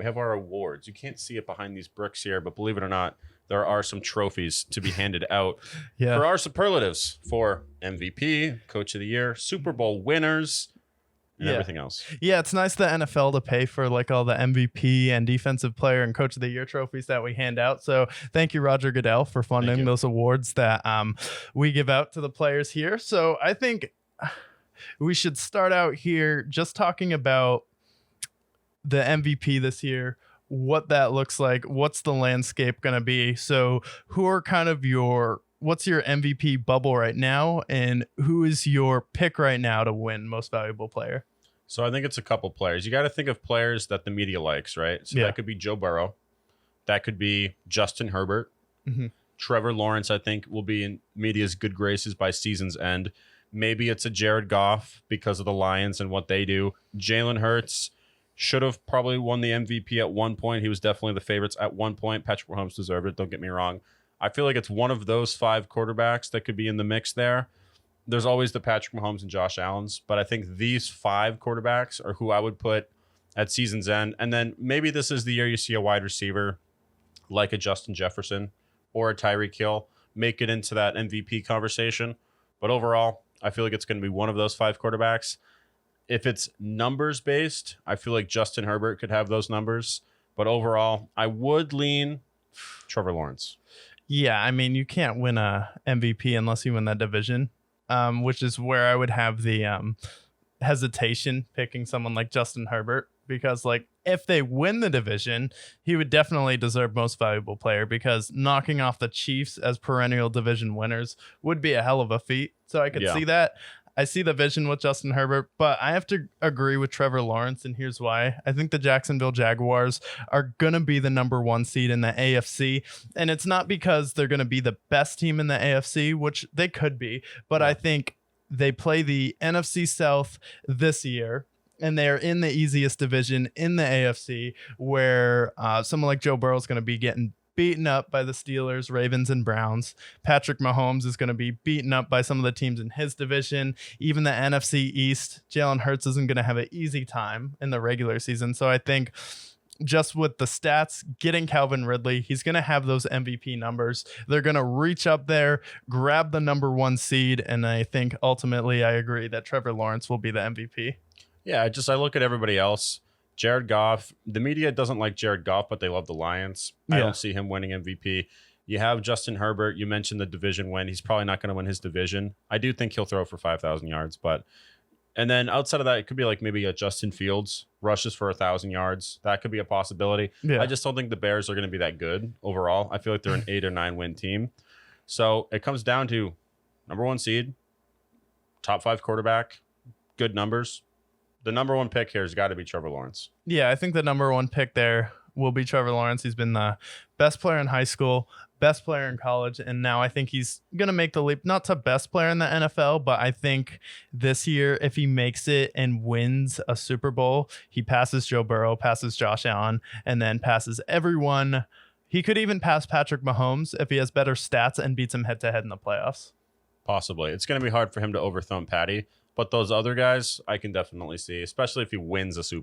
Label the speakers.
Speaker 1: we have our awards. You can't see it behind these bricks here, but believe it or not, there are some trophies to be handed out for our superlatives for MVP, Coach of the Year, Super Bowl winners, and everything else.
Speaker 2: Yeah, it's nice the NFL to pay for like all the MVP and Defensive Player and Coach of the Year trophies that we hand out. So thank you, Roger Goodell, for funding those awards that we give out to the players here. So I think we should start out here just talking about the MVP this year, what that looks like, what's the landscape going to be. So who are kind of what's your MVP bubble right now, and who is your pick right now to win Most Valuable Player?
Speaker 1: So I think it's a couple players. You got to think of players that the media likes, right? So that could be Joe Burrow. That could be Justin Herbert. Trevor Lawrence, I think, will be in media's good graces by season's end. Maybe it's a Jared Goff because of the Lions and what they do. Jalen Hurts should have probably won the MVP at one point. He was definitely the favorites at one point. Patrick Mahomes deserved it. Don't get me wrong. I feel like it's one of those 5 quarterbacks that could be in the mix there. There's always the Patrick Mahomes and Josh Allens, but I think these 5 quarterbacks are who I would put at season's end. And then maybe this is the year you see a wide receiver like a Justin Jefferson or a Tyreek Hill make it into that MVP conversation. But overall, I feel like it's going to be one of those 5 quarterbacks. If it's numbers based, I feel like Justin Herbert could have those numbers. But overall, I would lean Trevor Lawrence.
Speaker 2: Yeah, I mean, you can't win a MVP unless you win that division, which is where I would have the hesitation picking someone like Justin Herbert, because like if they win the division, he would definitely deserve Most Valuable Player, because knocking off the Chiefs as perennial division winners would be a hell of a feat. So I could see that. I see the vision with Justin Herbert, but I have to agree with Trevor Lawrence, and here's why. I think the Jacksonville Jaguars are going to be the number 1 seed in the AFC, and it's not because they're going to be the best team in the AFC, which they could be, but I think they play the NFC South this year, and they're in the easiest division in the AFC, where someone like Joe Burrow is going to be getting beaten up by the Steelers, Ravens, and Browns. Patrick Mahomes is going to be beaten up by some of the teams in his division. Even the NFC East, Jalen Hurts isn't going to have an easy time in the regular season. So I think just with the stats, getting Calvin Ridley, he's going to have those MVP numbers. They're going to reach up there, grab the number 1 seed, and I think ultimately I agree that Trevor Lawrence will be the MVP.
Speaker 1: Yeah, I look at everybody else. Jared Goff, the media doesn't like Jared Goff, but they love the Lions. I don't see him winning MVP. You have Justin Herbert. You mentioned the division win. He's probably not going to win his division. I do think he'll throw for 5,000 yards. And then outside of that, it could be like maybe a Justin Fields rushes for 1,000 yards. That could be a possibility. Yeah. I just don't think the Bears are going to be that good overall. I feel like they're an 8 or 9 win team. So it comes down to number 1 seed, top 5 quarterback, good numbers. The number 1 pick here has got to be Trevor Lawrence.
Speaker 2: Yeah, I think the number 1 pick there will be Trevor Lawrence. He's been the best player in high school, best player in college, and now I think he's going to make the leap, not to best player in the NFL, but I think this year, if he makes it and wins a Super Bowl, he passes Joe Burrow, passes Josh Allen, and then passes everyone. He could even pass Patrick Mahomes if he has better stats and beats him head-to-head in the playoffs.
Speaker 1: Possibly. It's going to be hard for him to overthrow Patty. But those other guys, I can definitely see, especially if he wins a Super